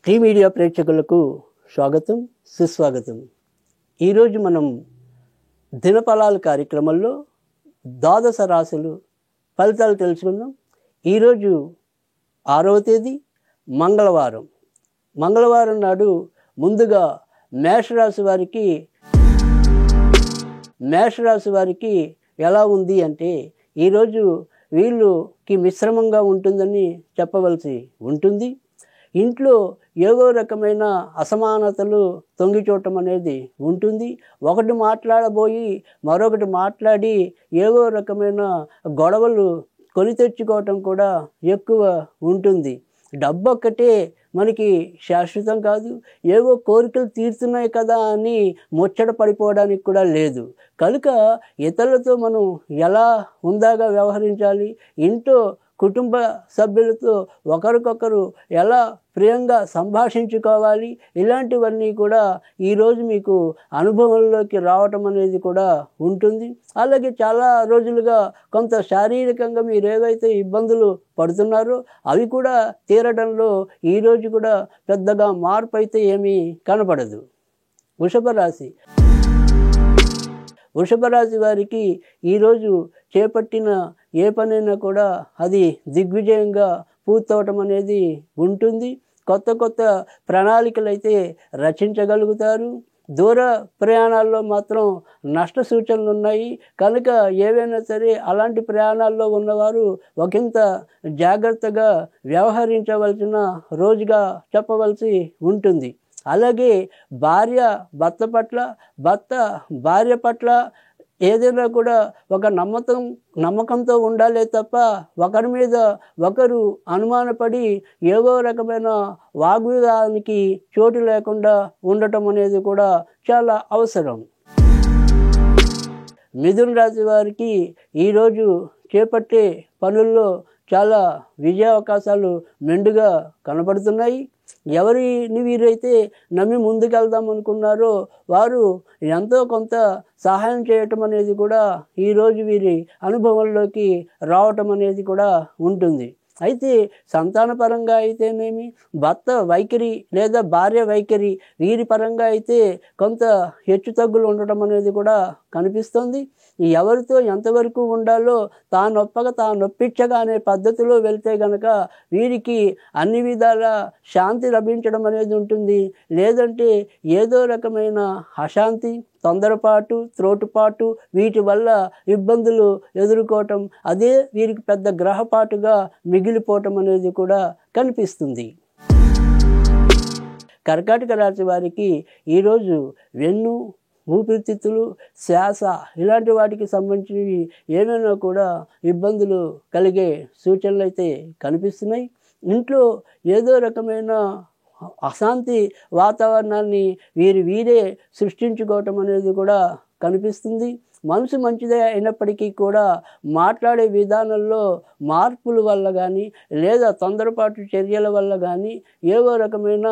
Tea media ప్రేక్షకులకు స్వాగతం, సుస్వాగతం. ఈరోజు మనం దినఫలాలు కార్యక్రమంలో ద్వాదశ రాశులు ఫలితాలు తెలుసుకుందాం. ఈరోజు 6వ తేదీ మంగళవారం నాడు ముందుగా మేషరాశి వారికి ఎలా ఉంది అంటే, ఈరోజు వీళ్ళకి మిశ్రమంగా ఉంటుందని చెప్పవలసి ఉంటుంది. ఇంట్లో ఏదో రకమైన అసమానతలు తొంగిచూడటం అనేది ఉంటుంది. ఒకటి మాట్లాడబోయి మరొకటి మాట్లాడి ఏదో రకమైన గొడవలు కొని తెచ్చుకోవటం కూడా ఎక్కువ ఉంటుంది. డబ్బు ఒక్కటే మనకి శాశ్వతం కాదు. ఏవో కోరికలు తీరుతున్నాయి కదా అని ముచ్చట పడిపోవడానికి కూడా లేదు. కనుక ఇతరులతో మనం ఎలా హుందాగా వ్యవహరించాలి, ఇంట్లో కుటుంబ సభ్యులతో ఒకరికొకరు ఎలా ప్రియంగా సంభాషించుకోవాలి, ఇలాంటివన్నీ కూడా ఈరోజు మీకు అనుభవంలోకి రావటం అనేది కూడా ఉంటుంది. అలాగే చాలా రోజులుగా కొంత శారీరకంగా మీరు ఏవైతే ఇబ్బందులు పడుతున్నారో అవి కూడా తీరడంలో ఈరోజు కూడా పెద్దగా మార్పు అయితే ఏమీ కనపడదు. వృషభ రాశి వారికి ఈరోజు చేపట్టిన ఏ పనైనా కూడా అది దిగ్విజయంగా పూర్తవటం అనేది ఉంటుంది. కొత్త ప్రణాళికలు అయితే రచించగలుగుతారు. దూర ప్రయాణాల్లో మాత్రం నష్ట సూచనలు ఉన్నాయి. కనుక ఏవైనా సరే అలాంటి ప్రయాణాల్లో ఉన్నవారు ఒకంత జాగ్రత్తగా వ్యవహరించవలసిన రోజుగా చెప్పవలసి ఉంటుంది. అలాగే భర్త భార్య పట్ల ఏదైనా కూడా ఒక నమ్మకంతో ఉండాలే తప్ప ఒకరి మీద ఒకరు అనుమానపడి ఏవో రకమైన వాగ్వివాదానికి చోటు లేకుండా ఉండటం అనేది కూడా చాలా అవసరం. మిథున రాశి వారికి ఈరోజు చేపట్టే పనుల్లో చాలా విజయ అవకాశాలు మెండుగా కనబడుతున్నాయి. ఎవరిని వీరైతే నమ్మి ముందుకెళ్దాం అనుకున్నారో వారు ఎంతో కొంత సహాయం చేయటం అనేది కూడా ఈరోజు వీరి అనుభవంలోకి రావటం అనేది కూడా ఉంటుంది. అయితే సంతానపరంగా అయితేనేమి, భర్త వైఖరి లేదా భార్య వైఖరి వీరి పరంగా అయితే కొంత హెచ్చుతగ్గులు ఉండటం అనేది కూడా కనిపిస్తుంది. ఎవరితో ఎంతవరకు ఉండాలో తానొప్పించగా అనే పద్ధతిలో వెళ్తే గనక వీరికి అన్ని విధాల శాంతి లభించడం అనేది ఉంటుంది. లేదంటే ఏదో రకమైన అశాంతి, తొందరపాటు, త్రోటుపాటు వీటి వల్ల ఇబ్బందులు ఎదుర్కోవటం, అదే వీరికి పెద్ద గ్రహపాటుగా మిగిలిపోవటం అనేది కూడా కనిపిస్తుంది. కర్కాటక రాశి వారికి ఈరోజు వెన్ను, ఊపిరితిత్తులు, శ్వాస ఇలాంటి వాటికి సంబంధించినవి ఏమైనా కూడా ఇబ్బందులు కలిగే సూచనలు అయితే కనిపిస్తున్నాయి. ఇంట్లో ఏదో రకమైన అశాంతి వాతావరణాన్ని వీరే సృష్టించుకోవటం అనేది కూడా కనిపిస్తుంది. మనసు మంచిదే అయినప్పటికీ కూడా మాట్లాడే విధానంలో మార్పుల వల్ల కానీ లేదా తొందరపాటు చర్యల వల్ల కానీ ఏవో రకమైన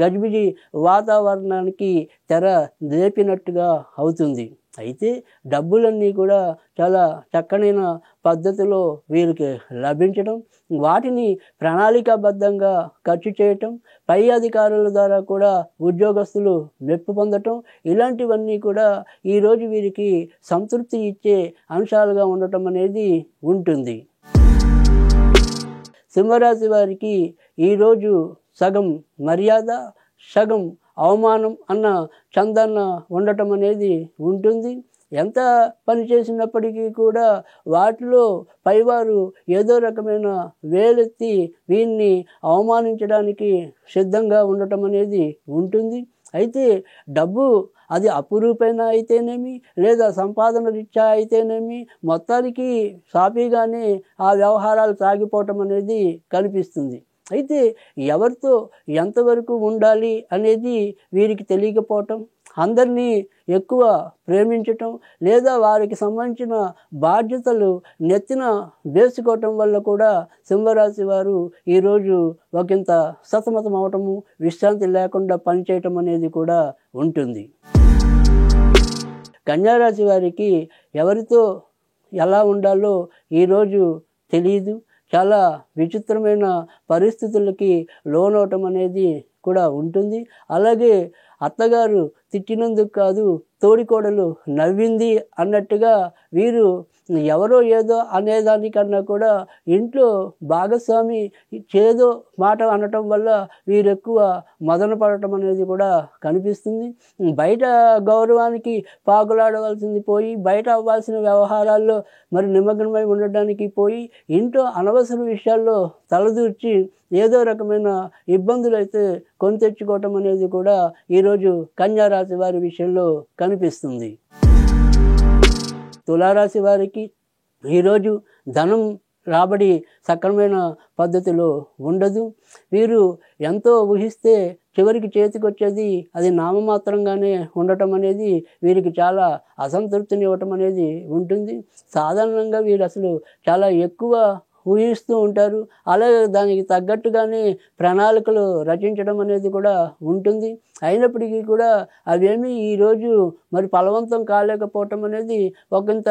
గజిబిజి వాతావరణానికి తెర లేపినట్టుగా అవుతుంది. అయితే డబ్బులన్నీ కూడా చాలా చక్కనైన పద్ధతిలో వీరికి లభించడం, వాటిని ప్రణాళికాబద్ధంగా ఖర్చు చేయటం, పై అధికారుల ద్వారా కూడా ఉద్యోగస్తులు మెప్పు పొందటం, ఇలాంటివన్నీ కూడా ఈరోజు వీరికి సంతృప్తి ఇచ్చే అంశాలుగా ఉండటం అనేది ఉంటుంది. సింహరాశి వారికి ఈరోజు సగం మర్యాద, సగం అవమానం అన్న చందన ఉండటం అనేది ఉంటుంది. ఎంత పని చేసినప్పటికీ కూడా వాటిలో పైవారు ఏదో రకమైన వేలెత్తి వీరిని అవమానించడానికి సిద్ధంగా ఉండటం అనేది ఉంటుంది. అయితే డబ్బు అది అపురూపైన అయితేనేమి లేదా సంపాదన రీత్యా అయితేనేమి మొత్తానికి సాఫీగానే ఆ వ్యవహారాలు సాగిపోవటం అనేది కనిపిస్తుంది. అయితే ఎవరితో ఎంతవరకు ఉండాలి అనేది వీరికి తెలియకపోవటం, అందరినీ ఎక్కువ ప్రేమించటం లేదా వారికి సంబంధించిన బాధ్యతలు నెత్తిన వేసుకోవటం వల్ల కూడా సింహరాశి వారు ఈరోజు ఒకంత సతమతం అవటము, విశ్రాంతి లేకుండా పనిచేయటం అనేది కూడా ఉంటుంది. కన్యారాశి వారికి ఎవరితో ఎలా ఉండాలో ఈరోజు తెలియదు. చాలా విచిత్రమైన పరిస్థితులకి లోనవటం అనేది కూడా ఉంటుంది. అలాగే అత్తగారు తిట్టినందుకు కాదు తోడికోడలు నవ్వింది అన్నట్టుగా వీరు ఎవరో ఏదో అనేదానికన్నా కూడా ఇంట్లో భాగస్వామి చేదో మాట అనటం వల్ల వీరు ఎక్కువ మదన పడటం అనేది కూడా కనిపిస్తుంది. బయట గౌరవానికి పాకులాడవలసింది పోయి బయట అవ్వాల్సిన వ్యవహారాల్లో మరి నిమగ్నమై ఉండడానికి పోయి ఇంట్లో అనవసర విషయాల్లో తలదూర్చి ఏదో రకమైన ఇబ్బందులు అయితే కొని తెచ్చుకోవటం అనేది కూడా ఈరోజు కన్యా రాశి వారి విషయంలో కనిపిస్తుంది. తులారాశి వారికి ఈరోజు ధనం రాబడి సక్రమైన పద్ధతిలో ఉండదు. వీరు ఎంతో ఊహిస్తే చివరికి చేతికొచ్చేది అది నామమాత్రంగానే ఉండటం అనేది వీరికి చాలా అసంతృప్తిని ఇవ్వటం అనేది ఉంటుంది. సాధారణంగా వీరు అసలు చాలా ఎక్కువ ఊహిస్తూ ఉంటారు. అలాగే దానికి తగ్గట్టుగానే ప్రణాళికలు రచించడం అనేది కూడా ఉంటుంది. అయినప్పటికీ కూడా అవేమీ ఈరోజు మరి ఫలవంతం కాలేకపోవటం అనేది ఒకంత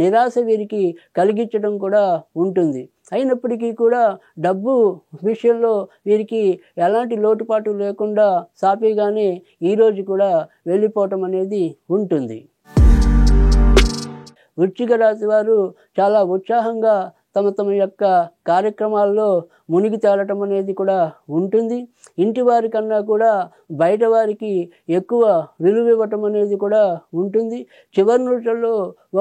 నిరాశ వీరికి కలిగించడం కూడా ఉంటుంది. అయినప్పటికీ కూడా డబ్బు విషయంలో వీరికి ఎలాంటి లోటుపాటు లేకుండా సాఫీగానే ఈరోజు కూడా వెళ్ళిపోవటం అనేది ఉంటుంది. వృశ్చిక రాశి వారు చాలా ఉత్సాహంగా తమ యొక్క కార్యక్రమాల్లో మునిగి తేలటం అనేది కూడా ఉంటుంది. ఇంటి వారి కన్నా కూడా బయట వారికి ఎక్కువ విలువ ఇవ్వటం అనేది కూడా ఉంటుంది. చివరి నిమిషంలో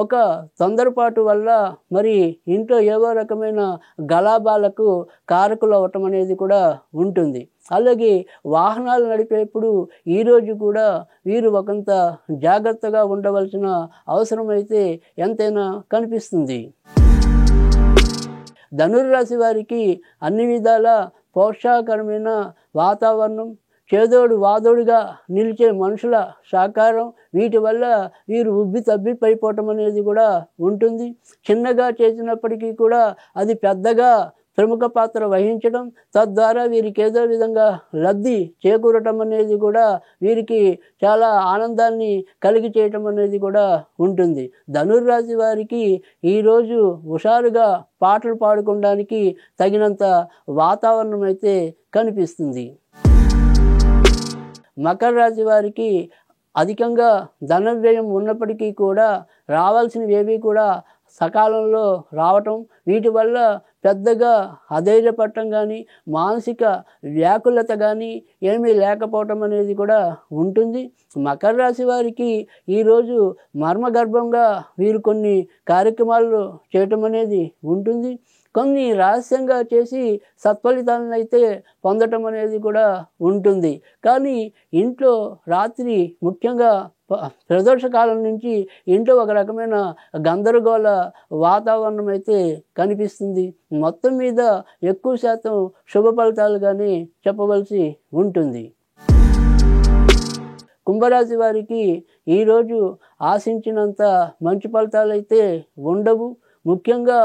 ఒక తొందరపాటు వల్ల మరి ఇంట్లో ఏవో రకమైన గలాభాలకు కారకులు అవ్వటం అనేది కూడా ఉంటుంది. అలాగే వాహనాలు నడిపేప్పుడు ఈరోజు కూడా వీరు ఒకంత జాగ్రత్తగా ఉండవలసిన అవసరం అయితే ఎంతైనా కనిపిస్తుంది. ధనుర్రాశి వారికి అన్ని విధాల పోషాకరమైన వాతావరణం, చేదోడు వాదోడుగా నిలిచే మనుషుల సహకారం వీటి వల్ల వీరు ఉబ్బి తబ్బిపైపోవటం అనేది కూడా ఉంటుంది. చిన్నగా చేసినప్పటికీ కూడా అది పెద్దగా ప్రముఖ పాత్ర వహించడం, తద్వారా వీరికి ఏదో విధంగా లబ్ధి చేకూరటం అనేది కూడా వీరికి చాలా ఆనందాన్ని కలిగి చేయటం అనేది కూడా ఉంటుంది. ధనుర్రాశి వారికి ఈరోజు హుషారుగా పాటలు పాడుకోవడానికి తగినంత వాతావరణం అయితే కనిపిస్తుంది. మకర రాశి వారికి అధికంగా ధన వ్యయం ఉన్నప్పటికీ కూడా రావాల్సినవి ఏవి కూడా సకాలంలో రావటం, వీటి వల్ల పెద్దగా అధైర్యపడటం కానీ మానసిక వ్యాకులత కానీ ఏమీ లేకపోవటం అనేది కూడా ఉంటుంది. మకర రాశి వారికి ఈరోజు మర్మగర్భంగా వీరు కొన్ని కార్యక్రమాలు చేయటం అనేది ఉంటుంది. కొన్ని రహస్యంగా చేసి సత్ఫలితాలను అయితే పొందటం అనేది కూడా ఉంటుంది. కానీ ఇంట్లో రాత్రి ముఖ్యంగా ప్రదోషకాలం నుంచి ఇంట్లో ఒక రకమైన గందరగోళ వాతావరణం అయితే కనిపిస్తుంది. మొత్తం మీద ఎక్కువ శాతం శుభ ఫలితాలుగానే చెప్పవలసి ఉంటుంది. కుంభరాశి వారికి ఈరోజు ఆశించినంత మంచి ఫలితాలు అయితే ఉండవు. ముఖ్యంగా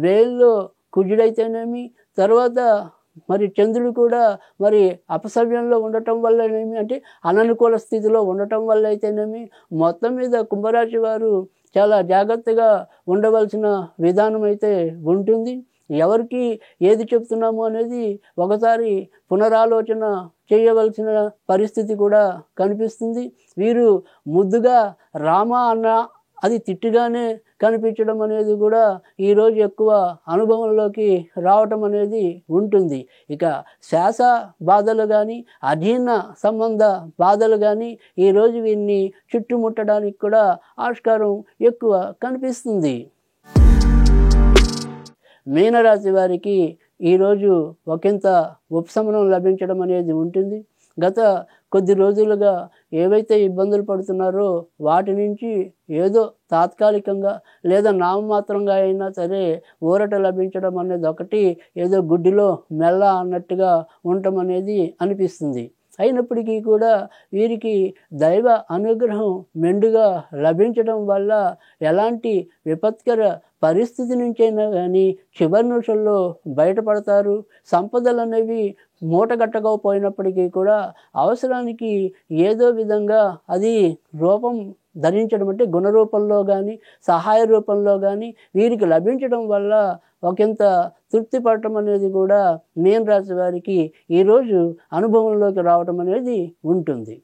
వేల్లో కుజుడైతేనేమి, తర్వాత మరి చంద్రుడు కూడా మరి అపసవ్యంలో ఉండటం వల్లనేమి, అంటే అననుకూల స్థితిలో ఉండటం వల్ల అయితేనేమి, మొత్తం మీద కుంభరాశి వారు చాలా జాగ్రత్తగా ఉండవలసిన విధానం అయితే ఉంటుంది. ఎవరికి ఏది చెప్తున్నాము అనేది ఒకసారి పునరాలోచన చేయవలసిన పరిస్థితి కూడా కనిపిస్తుంది. వీరు ముద్దుగా రామ అన్న అది తిట్టుగానే కనిపించడం అనేది కూడా ఈరోజు ఎక్కువ అనుభవంలోకి రావటం అనేది ఉంటుంది. ఇక శ్వాస బాధలు కానీ అజీర్ణ సంబంధ బాధలు కానీ ఈరోజు వీరిని చుట్టుముట్టడానికి కూడా ఆస్కారం ఎక్కువ కనిపిస్తుంది. మీనరాశి వారికి ఈరోజు ఒకంత ఉపశమనం లభించడం అనేది ఉంటుంది. గత కొద్ది రోజులుగా ఏవైతే ఇబ్బందులు పడుతున్నారో వాటి నుంచి ఏదో తాత్కాలికంగా లేదా నామమాత్రంగా అయినా సరే ఊరట లభించడం అనేది ఒకటి, ఏదో గుడ్డిలో మెల్ల అన్నట్టుగా ఉండటం అనేది అనిపిస్తుంది. అయినప్పటికీ కూడా వీరికి దైవ అనుగ్రహం మెండుగా లభించడం వల్ల ఎలాంటి విపత్కర పరిస్థితి నుంచైనా కానీ చివరి నిమిషంలో బయటపడతారు. సంపదలు అనేవి మూటగట్టకపోయినప్పటికీ కూడా అవసరానికి ఏదో విధంగా అది రూపం ధరించడం అంటే గుణ రూపంలో కానీ సహాయ రూపంలో కానీ వీరికి లభించడం వల్ల ఒకంత తృప్తి పడటం అనేది కూడా మీన రాశి వారికి ఈరోజు అనుభవంలోకి రావటం అనేది ఉంటుంది.